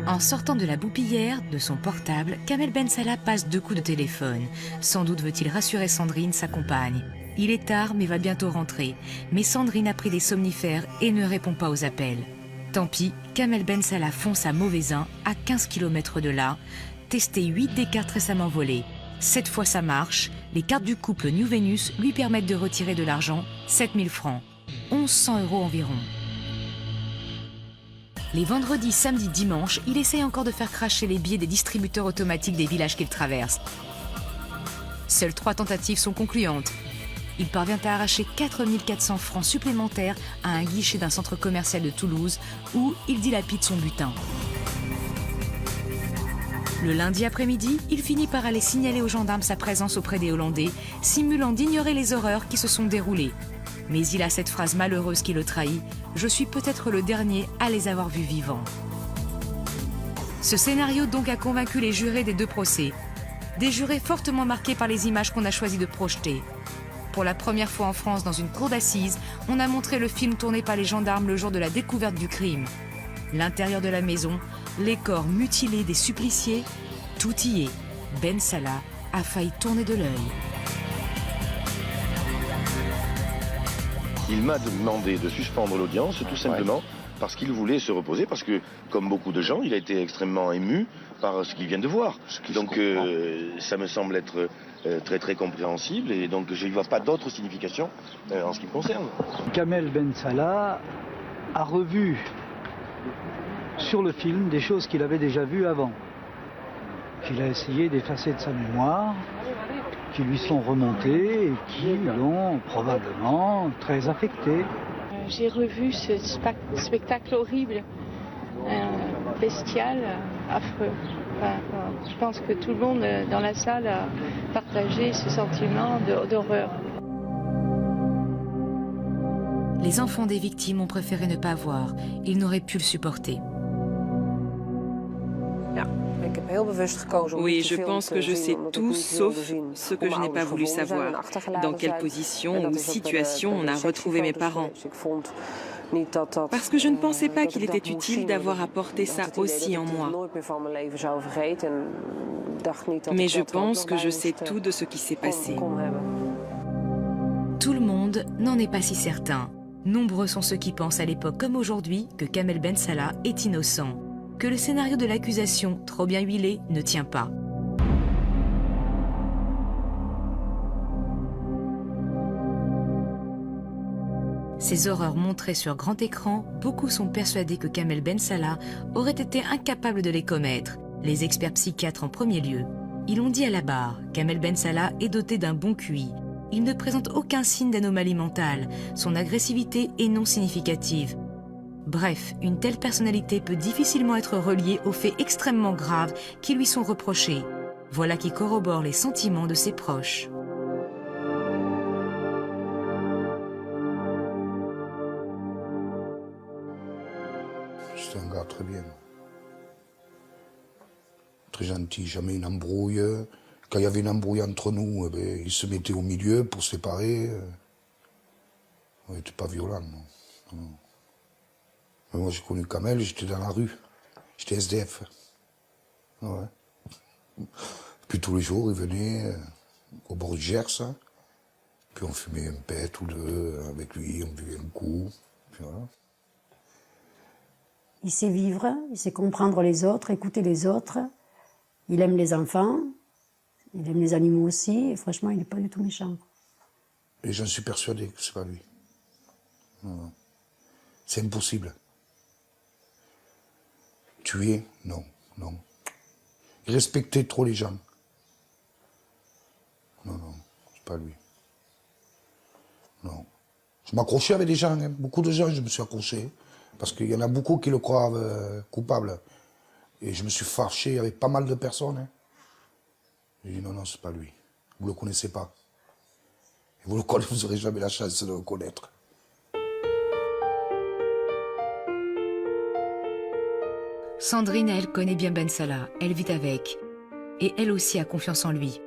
[SPEAKER 1] En sortant de la boupillière, de son portable, Kamel Ben Salah passe 2 coups de téléphone. Sans doute veut-il rassurer Sandrine, sa compagne. Il est tard, mais va bientôt rentrer. Mais Sandrine a pris des somnifères et ne répond pas aux appels. Tant pis, Kamel Ben Salah fonce à Mauvaisin, à 15 km de là, tester 8 des cartes récemment volées. Cette fois ça marche, les cartes du couple Nieuwenhuis lui permettent de retirer de l'argent, 7000 francs, 1100 € environ. Les vendredis, samedis, dimanches, il essaye encore de faire cracher les billets des distributeurs automatiques des villages qu'il traverse. Seules 3 tentatives sont concluantes. Il parvient à arracher 4400 francs supplémentaires à un guichet d'un centre commercial de Toulouse où il dilapide son butin. Le lundi après-midi, il finit par aller signaler aux gendarmes sa présence auprès des Hollandais, simulant d'ignorer les horreurs qui se sont déroulées. Mais il a cette phrase malheureuse qui le trahit « Je suis peut-être le dernier à les avoir vus vivants ». Ce scénario donc a convaincu les jurés des 2 procès. Des jurés fortement marqués par les images qu'on a choisi de projeter. Pour la première fois en France dans une cour d'assises, on a montré le film tourné par les gendarmes le jour de la découverte du crime. L'intérieur de la maison, les corps mutilés des suppliciés, tout y est. Ben Salah a failli tourner de l'œil.
[SPEAKER 6] Il m'a demandé de suspendre l'audience tout simplement parce qu'il voulait se reposer, parce que, comme beaucoup de gens, il a été extrêmement ému par ce qu'il vient de voir. Donc ça me semble être très très compréhensible et donc je n'y vois pas d'autre signification en ce qui me concerne.
[SPEAKER 14] Kamel Ben Salah a revu sur le film des choses qu'il avait déjà vues avant, qu'il a essayé d'effacer de sa mémoire, qui lui sont remontées et qui l'ont probablement très affecté.
[SPEAKER 12] J'ai revu ce spectacle horrible, bestial, affreux. Je pense que tout le monde dans la salle a partagé ce sentiment d'horreur.
[SPEAKER 1] Les enfants des victimes ont préféré ne pas voir. Ils n'auraient pu le supporter.
[SPEAKER 5] Oui, je pense que je sais tout sauf ce que je n'ai pas voulu savoir. Dans quelle position ou situation on a retrouvé mes parents. Parce que je ne pensais pas qu'il était utile d'avoir apporté ça aussi en moi. Mais je pense que je sais tout de ce qui s'est passé.
[SPEAKER 1] Tout le monde n'en est pas si certain. Nombreux sont ceux qui pensent à l'époque comme aujourd'hui que Kamel Ben Salah est innocent, que le scénario de l'accusation, trop bien huilé, ne tient pas. Ces horreurs montrées sur grand écran, beaucoup sont persuadés que Kamel Ben Salah aurait été incapable de les commettre, les experts psychiatres en premier lieu. Ils l'ont dit à la barre, Kamel Ben Salah est doté d'un bon QI. Il ne présente aucun signe d'anomalie mentale, son agressivité est non significative. Bref, une telle personnalité peut difficilement être reliée aux faits extrêmement graves qui lui sont reprochés. Voilà qui corrobore les sentiments de ses proches.
[SPEAKER 15] C'était un gars très bien. Très gentil, jamais une embrouille. Quand il y avait une embrouille entre nous, eh bien, il se mettait au milieu pour séparer. Il n'était pas violent, non. Non. Mais moi, j'ai connu Kamel, j'étais dans la rue. J'étais SDF. Ouais. Puis tous les jours, il venait au bord du Gers. Puis on fumait un pet ou deux avec lui, on buvait un coup. Puis voilà.
[SPEAKER 16] Il sait vivre, il sait comprendre les autres, écouter les autres. Il aime les enfants, il aime les animaux aussi. Et franchement, il n'est pas du tout méchant.
[SPEAKER 15] Et j'en suis persuadé que c'est pas lui. Non, non. C'est impossible. Tuer, non, non. Il respectait trop les gens. Non, non, c'est pas lui. Non. Je m'accrochais avec des gens, hein. Beaucoup de gens, je me suis accroché. Parce qu'il y en a beaucoup qui le croient coupable. Et je me suis fâché avec pas mal de personnes. Hein. J'ai dit non, non, c'est pas lui. Vous le connaissez pas. Et vous n'aurez jamais la chance de le connaître.
[SPEAKER 1] Sandrine, elle, connaît bien Ben Salah. Elle vit avec. Et elle aussi a confiance en lui.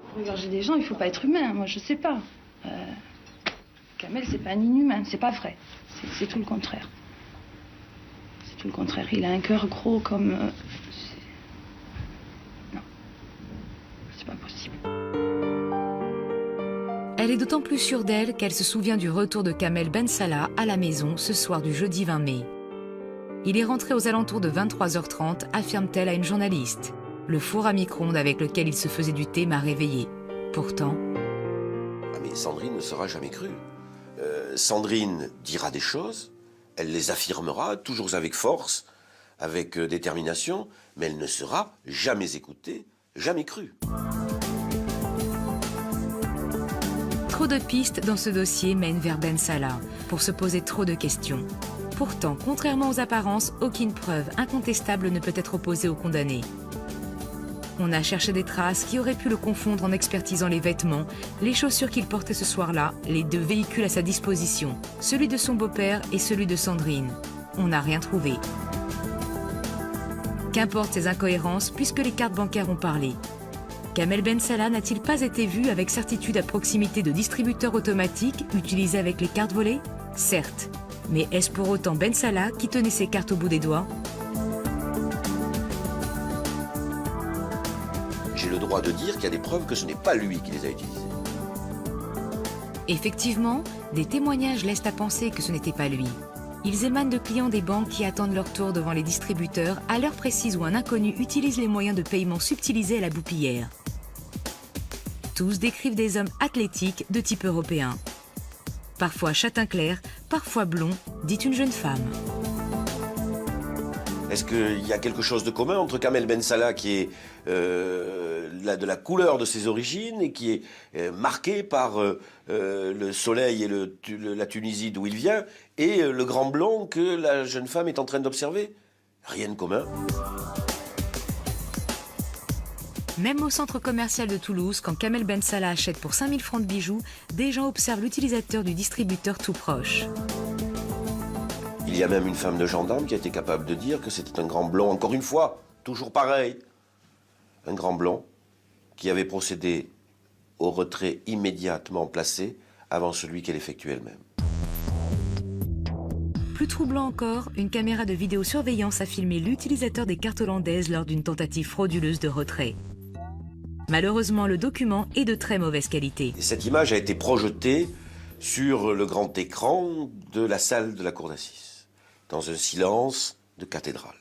[SPEAKER 17] Pour égorger des gens, il faut pas être humain. Moi, je sais pas. Kamel, c'est pas un inhumain. C'est pas vrai. C'est tout le contraire. C'est tout le contraire. Il a un cœur gros comme... Non. C'est pas possible.
[SPEAKER 1] Elle est d'autant plus sûre d'elle qu'elle se souvient du retour de Kamel Ben Salah à la maison ce soir du jeudi 20 mai. Il est rentré aux alentours de 23h30, affirme-t-elle à une journaliste. Le four à micro-ondes avec lequel il se faisait du thé m'a réveillée. Pourtant...
[SPEAKER 4] Ah mais Sandrine ne sera jamais crue. Sandrine dira des choses, elle les affirmera, toujours avec force, avec détermination, mais elle ne sera jamais écoutée, jamais crue.
[SPEAKER 1] Trop de pistes dans ce dossier mènent vers Ben Salah, pour se poser trop de questions. Pourtant, contrairement aux apparences, aucune preuve incontestable ne peut être opposée au condamné. On a cherché des traces qui auraient pu le confondre en expertisant les vêtements, les chaussures qu'il portait ce soir-là, les deux véhicules à sa disposition, celui de son beau-père et celui de Sandrine. On n'a rien trouvé. Qu'importe ces incohérences puisque les cartes bancaires ont parlé. Kamel Ben Salah n'a-t-il pas été vu avec certitude à proximité de distributeurs automatiques utilisés avec les cartes volées? Certes. Mais est-ce pour autant Ben Salah qui tenait ses cartes au bout des doigts?
[SPEAKER 4] J'ai le droit de dire qu'il y a des preuves que ce n'est pas lui qui les a utilisées.
[SPEAKER 1] Effectivement, des témoignages laissent à penser que ce n'était pas lui. Ils émanent de clients des banques qui attendent leur tour devant les distributeurs à l'heure précise où un inconnu utilise les moyens de paiement subtilisés à la boupillière. Tous décrivent des hommes athlétiques de type européen. Parfois châtain clair, parfois blond, dit une jeune femme.
[SPEAKER 4] Est-ce qu'il y a quelque chose de commun entre Kamel Ben Salah, qui est de la couleur de ses origines et qui est marqué par le soleil et la Tunisie d'où il vient, et le grand blond que la jeune femme est en train d'observer? Rien de commun.
[SPEAKER 1] Même au centre commercial de Toulouse, quand Kamel Ben Salah achète pour 5000 francs de bijoux, des gens observent l'utilisateur du distributeur tout proche.
[SPEAKER 4] Il y a même une femme de gendarme qui a été capable de dire que c'était un grand blond, encore une fois, toujours pareil. Un grand blond qui avait procédé au retrait immédiatement placé avant celui qu'elle effectuait elle-même.
[SPEAKER 1] Plus troublant encore, une caméra de vidéosurveillance a filmé l'utilisateur des cartes hollandaises lors d'une tentative frauduleuse de retrait. Malheureusement, le document est de très mauvaise qualité.
[SPEAKER 4] Et cette image a été projetée sur le grand écran de la salle de la cour d'assises, dans un silence de cathédrale.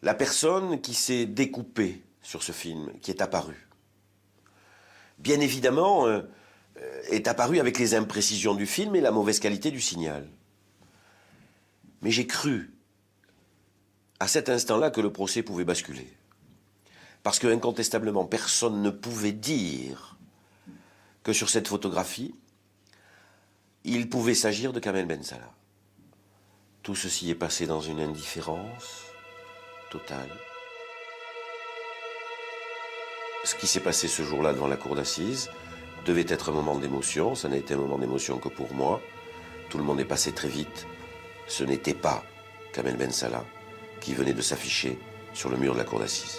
[SPEAKER 4] La personne qui s'est découpée sur ce film, qui est apparue, bien évidemment, est apparue avec les imprécisions du film et la mauvaise qualité du signal. Mais j'ai cru, à cet instant-là, que le procès pouvait basculer. Parce que, incontestablement, personne ne pouvait dire que sur cette photographie, il pouvait s'agir de Kamel Ben Salah. Tout ceci est passé dans une indifférence totale. Ce qui s'est passé ce jour-là devant la cour d'assises devait être un moment d'émotion. Ça n'a été un moment d'émotion que pour moi. Tout le monde est passé très vite. Ce n'était pas Kamel Ben Salah qui venait de s'afficher sur le mur de la cour d'assises.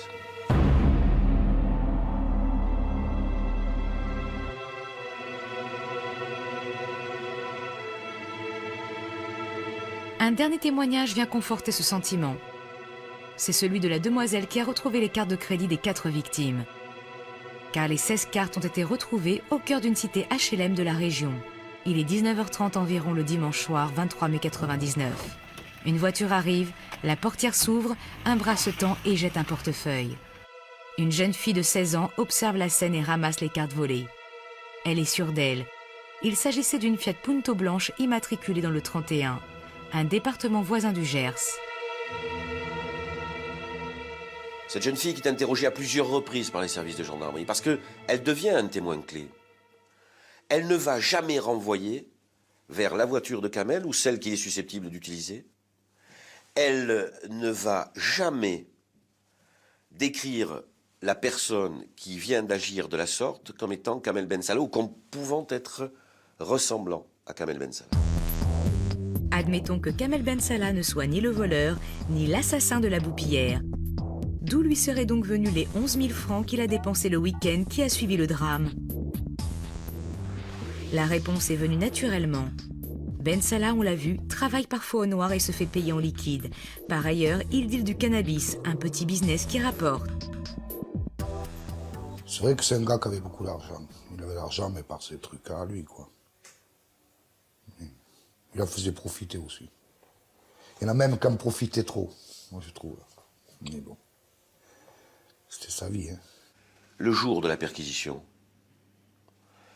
[SPEAKER 1] Un dernier témoignage vient conforter ce sentiment. C'est celui de la demoiselle qui a retrouvé les cartes de crédit des 4 victimes. Car les 16 cartes ont été retrouvées au cœur d'une cité HLM de la région. Il est 19h30 environ le dimanche soir 23 mai 99. Une voiture arrive, la portière s'ouvre, un bras se tend et jette un portefeuille. Une jeune fille de 16 ans observe la scène et ramasse les cartes volées. Elle est sûre d'elle. Il s'agissait d'une Fiat Punto blanche immatriculée dans le 31, un département voisin du Gers.
[SPEAKER 4] Cette jeune fille qui est interrogée à plusieurs reprises par les services de gendarmerie, parce qu'elle devient un témoin clé. Elle ne va jamais renvoyer vers la voiture de Kamel ou celle qu'il est susceptible d'utiliser. Elle ne va jamais décrire la personne qui vient d'agir de la sorte comme étant Kamel Ben Salah ou comme pouvant être ressemblant à Kamel Ben Salah.
[SPEAKER 1] Admettons que Kamel Ben Salah ne soit ni le voleur, ni l'assassin de la Boupillière. D'où lui seraient donc venus les 11 000 francs qu'il a dépensés le week-end qui a suivi le drame? La réponse est venue naturellement. Ben Salah, on l'a vu, travaille parfois au noir et se fait payer en liquide. Par ailleurs, il deal du cannabis, un petit business qui rapporte.
[SPEAKER 15] C'est vrai que c'est un gars qui avait beaucoup d'argent. Il avait l'argent, mais par ses trucs à lui, quoi. Il en faisait profiter aussi. Il y en a même qui en profitaient trop, moi je trouve. Mais bon, c'était sa vie. Hein.
[SPEAKER 4] Le jour de la perquisition,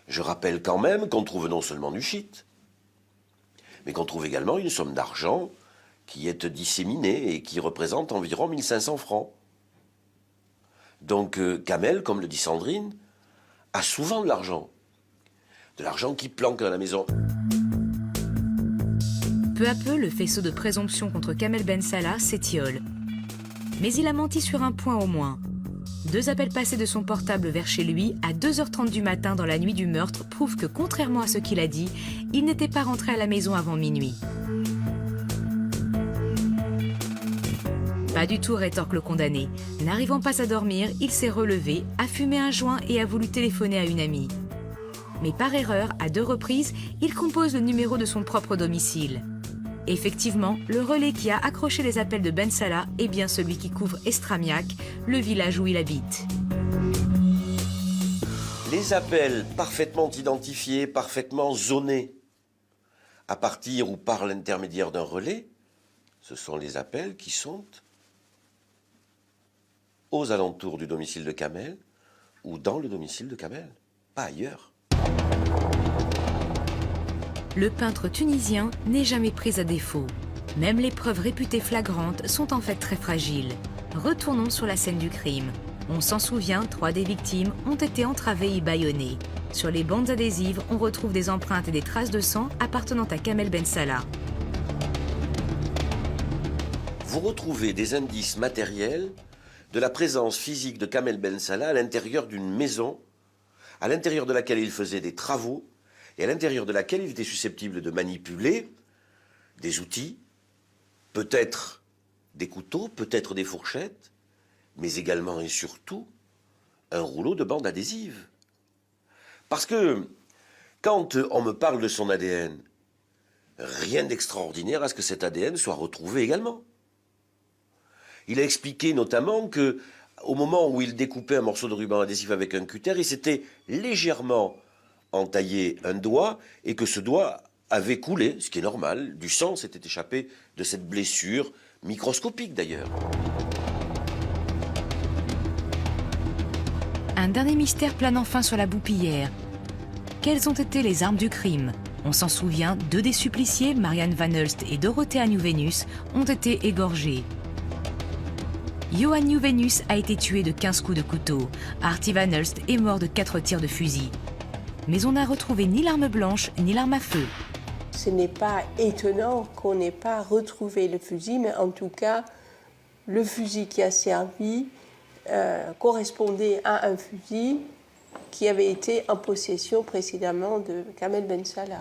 [SPEAKER 4] je rappelle quand même qu'on trouve non seulement du shit, mais qu'on trouve également une somme d'argent qui est disséminée et qui représente environ 1500 francs. Donc Kamel, comme le dit Sandrine, a souvent de l'argent. De l'argent qui planque dans la maison.
[SPEAKER 1] Peu à peu, le faisceau de présomption contre Kamel Ben Salah s'étiole. Mais il a menti sur un point au moins. 2 appels passés de son portable vers chez lui à 2h30 du matin dans la nuit du meurtre prouvent que, contrairement à ce qu'il a dit, il n'était pas rentré à la maison avant minuit. Pas du tout, rétorque le condamné. N'arrivant pas à dormir, il s'est relevé, a fumé un joint et a voulu téléphoner à une amie. Mais par erreur, à 2 reprises, il compose le numéro de son propre domicile. Effectivement, le relais qui a accroché les appels de Ben Salah est bien celui qui couvre Estramiac, le village où il habite.
[SPEAKER 4] Les appels parfaitement identifiés, parfaitement zonés, à partir ou par l'intermédiaire d'un relais, ce sont les appels qui sont aux alentours du domicile de Kamel ou dans le domicile de Kamel, pas ailleurs.
[SPEAKER 1] Le peintre tunisien n'est jamais pris à défaut. Même les preuves réputées flagrantes sont en fait très fragiles. Retournons sur la scène du crime. On s'en souvient, 3 des victimes ont été entravées et bâillonnées. Sur les bandes adhésives, on retrouve des empreintes et des traces de sang appartenant à Kamel Ben Salah.
[SPEAKER 4] Vous retrouvez des indices matériels de la présence physique de Kamel Ben Salah à l'intérieur d'une maison, à l'intérieur de laquelle il faisait des travaux, et à l'intérieur de laquelle il était susceptible de manipuler des outils, peut-être des couteaux, peut-être des fourchettes, mais également et surtout un rouleau de bande adhésive. Parce que quand on me parle de son ADN, rien d'extraordinaire à ce que cet ADN soit retrouvé également. Il a expliqué notamment que au moment où il découpait un morceau de ruban adhésif avec un cutter, il s'était légèrement entaillé un doigt et que ce doigt avait coulé, ce qui est normal, du sang s'était échappé de cette blessure, microscopique d'ailleurs.
[SPEAKER 1] Un dernier mystère plane enfin sur la Boupillière. Quelles ont été les armes du crime? On s'en souvient, 2 des suppliciés, Marianne Van Hulst et Dorothea Nieuwenhuis, ont été égorgés. Johan Nieuwenhuis a été tué de 15 coups de couteau. Artie Van Hulst est mort de 4 tirs de fusil. Mais on n'a retrouvé ni l'arme blanche, ni l'arme à feu.
[SPEAKER 12] Ce n'est pas étonnant qu'on n'ait pas retrouvé le fusil, mais en tout cas, le fusil qui a servi correspondait à un fusil qui avait été en possession précédemment de Kamel Ben Salah.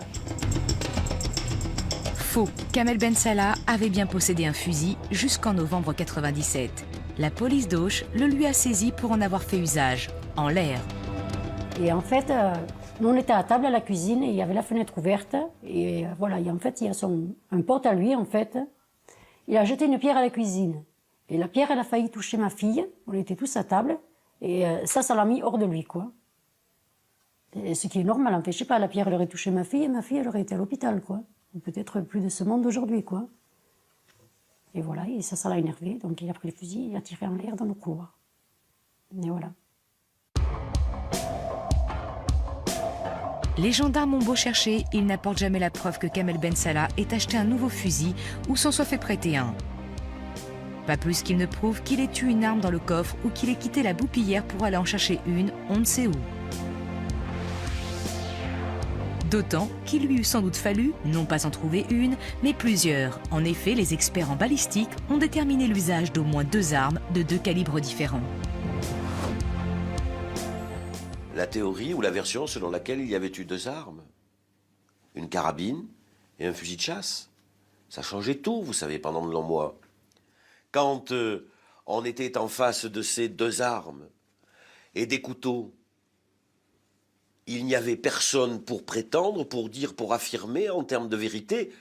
[SPEAKER 1] Faux, Kamel Ben Salah avait bien possédé un fusil jusqu'en novembre 97. La police d'Auch le lui a saisi pour en avoir fait usage, en l'air.
[SPEAKER 16] Et en fait, nous on était à table à la cuisine et il y avait la fenêtre ouverte. Et voilà, et en fait, il y a un pote à lui, en fait. Il a jeté une pierre à la cuisine. Et la pierre, elle a failli toucher ma fille. On était tous à table. Et ça l'a mis hors de lui, quoi. Et ce qui est normal, en fait. Je sais pas, la pierre, elle aurait touché ma fille et ma fille, elle aurait été à l'hôpital, quoi. Peut-être plus de ce monde aujourd'hui, quoi. Et voilà, et ça l'a énervé. Donc il a pris le fusil, il a tiré en l'air dans le couloir. Et voilà.
[SPEAKER 1] Les gendarmes ont beau chercher, ils n'apportent jamais la preuve que Kamel Ben Salah ait acheté un nouveau fusil ou s'en soit fait prêter un. Pas plus qu'ils ne prouvent qu'il ait eu une arme dans le coffre ou qu'il ait quitté la Boupillière pour aller en chercher une, on ne sait où. D'autant qu'il lui eût sans doute fallu, non pas en trouver une, mais plusieurs. En effet, les experts en balistique ont déterminé l'usage d'au moins 2 armes de 2 calibres différents.
[SPEAKER 4] La théorie ou la version selon laquelle il y avait eu 2 armes, une carabine et un fusil de chasse, ça changeait tout, vous savez, pendant de longs mois. Quand on était en face de ces 2 armes et des couteaux, il n'y avait personne pour prétendre, pour dire, pour affirmer en termes de vérité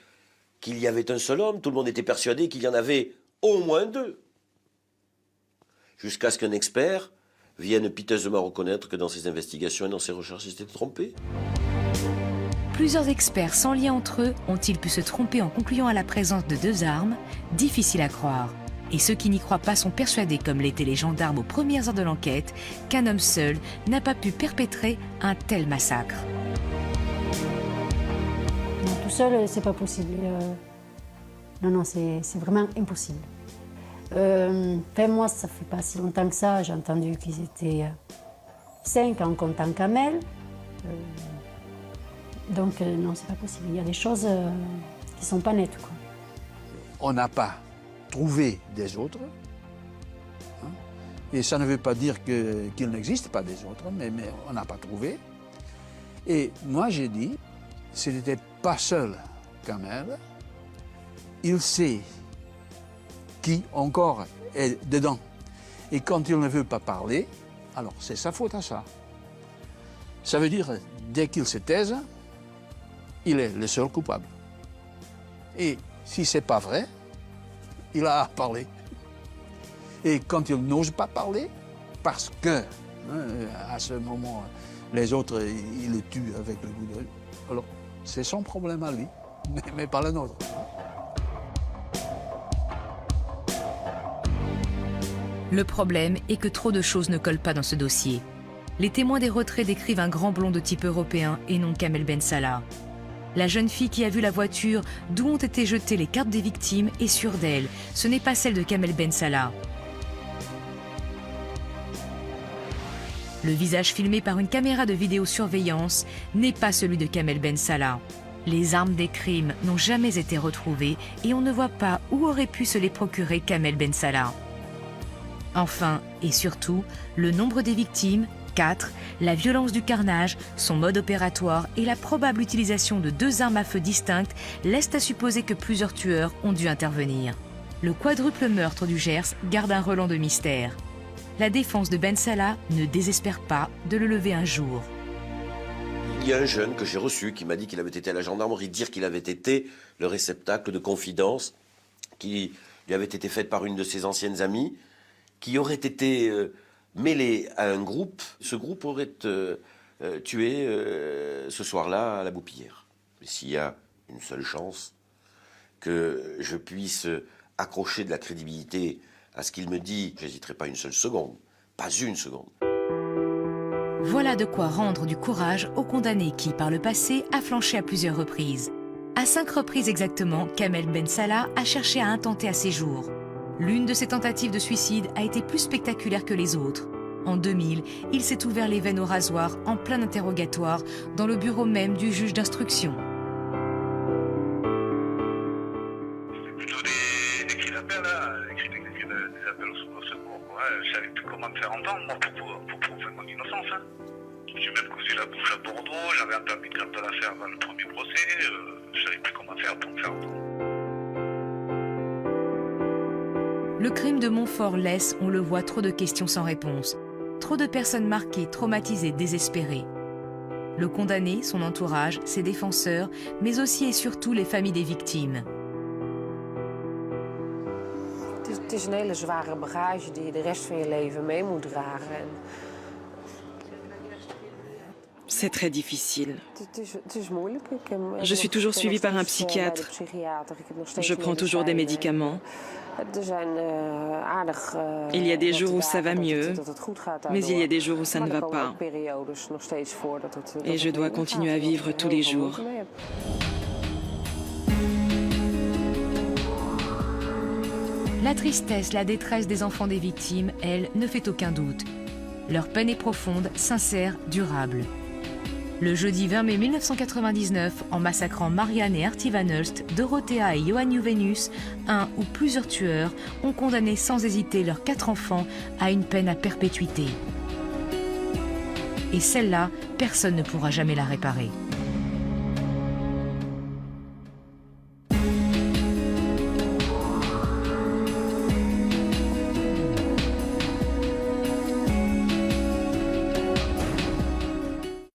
[SPEAKER 4] qu'il y avait un seul homme. Tout le monde était persuadé qu'il y en avait au moins 2. Jusqu'à ce qu'un expert vienne piteusement reconnaître que dans ses investigations et dans ses recherches, il s'était trompé.
[SPEAKER 1] Plusieurs experts sans lien entre eux ont-ils pu se tromper en concluant à la présence de 2 armes? Difficile à croire. Et ceux qui n'y croient pas sont persuadés, comme l'étaient les gendarmes aux premières heures de l'enquête, qu'un homme seul n'a pas pu perpétrer un tel massacre.
[SPEAKER 16] Non, tout seul, c'est pas possible. Non, c'est vraiment impossible. Moi, ça fait pas si longtemps que ça. J'ai entendu qu'ils étaient 5 en comptant Kamel. Donc, non, c'est pas possible. Il y a des choses qui sont pas nettes, quoi.
[SPEAKER 10] On n'a pas trouvé des autres. Hein, et ça ne veut pas dire qu'il n'existe pas des autres, mais on n'a pas trouvé. Et moi, j'ai dit, ce n'était pas seul Kamel. Il sait qui encore est dedans. Et quand il ne veut pas parler, alors c'est sa faute à ça. Ça veut dire, dès qu'il se taise, il est le seul coupable. Et si ce n'est pas vrai, il a à parler. Et quand il n'ose pas parler, parce que, à ce moment, les autres, ils le tuent avec le goût de... Alors, c'est son problème à lui, mais pas le nôtre.
[SPEAKER 1] Le problème est que trop de choses ne collent pas dans ce dossier. Les témoins des retraits décrivent un grand blond de type européen et non Kamel Ben Salah. La jeune fille qui a vu la voiture d'où ont été jetées les cartes des victimes est sûre d'elle. Ce n'est pas celle de Kamel Ben Salah. Le visage filmé par une caméra de vidéosurveillance n'est pas celui de Kamel Ben Salah. Les armes des crimes n'ont jamais été retrouvées et on ne voit pas où aurait pu se les procurer Kamel Ben Salah. Enfin, et surtout, le nombre des victimes, 4, la violence du carnage, son mode opératoire et la probable utilisation de 2 armes à feu distinctes laissent à supposer que plusieurs tueurs ont dû intervenir. Le quadruple meurtre du Gers garde un relent de mystère. La défense de Ben Salah ne désespère pas de le lever un jour.
[SPEAKER 4] Il y a un jeune que j'ai reçu qui m'a dit qu'il avait été à la gendarmerie dire qu'il avait été le réceptacle de confidences qui lui avait été faite par une de ses anciennes amies, qui aurait été mêlé à un groupe. Ce groupe aurait tué ce soir-là à la Boupillière. S'il y a une seule chance que je puisse accrocher de la crédibilité à ce qu'il me dit, j'hésiterai pas une seule seconde, pas une seconde.
[SPEAKER 1] Voilà de quoi rendre du courage au condamné qui, par le passé, a flanché à plusieurs reprises. À 5 reprises exactement, Kamel Ben Salah a cherché à intenter à ses jours. L'une de ses tentatives de suicide a été plus spectaculaire que les autres. En 2000, il s'est ouvert les veines au rasoir en plein interrogatoire dans le bureau même du juge d'instruction.
[SPEAKER 9] C'est plutôt des cris d'appel, des appels au secours. Je savais plus comment me faire entendre, moi, pour prouver mon innocence. J'ai même cousu la bouche à Bordeaux, j'avais un permis de garde à la faire dans le premier procès, je savais plus comment faire pour me faire entendre.
[SPEAKER 1] Le crime de Montfort laisse, on le voit, trop de questions sans réponse. Trop de personnes marquées, traumatisées, désespérées. Le condamné, son entourage, ses défenseurs, mais aussi et surtout les familles des victimes.
[SPEAKER 18] Het is een hele zware bagage die je de rest van je leven mee moet dragen.
[SPEAKER 5] C'est très difficile. Je suis toujours suivie par un psychiatre. Je prends toujours des médicaments. Il y a des jours où ça va mieux, mais il y a des jours où ça ne va pas. Et je dois continuer à vivre tous les jours.
[SPEAKER 1] La tristesse, la détresse des enfants des victimes, elle, ne fait aucun doute. Leur peine est profonde, sincère, durable. Le jeudi 20 mai 1999, en massacrant Marianne et Artie Van Hulst, Dorothea et Johan Juvenius, un ou plusieurs tueurs ont condamné sans hésiter leurs 4 enfants à une peine à perpétuité. Et celle-là, personne ne pourra jamais la réparer.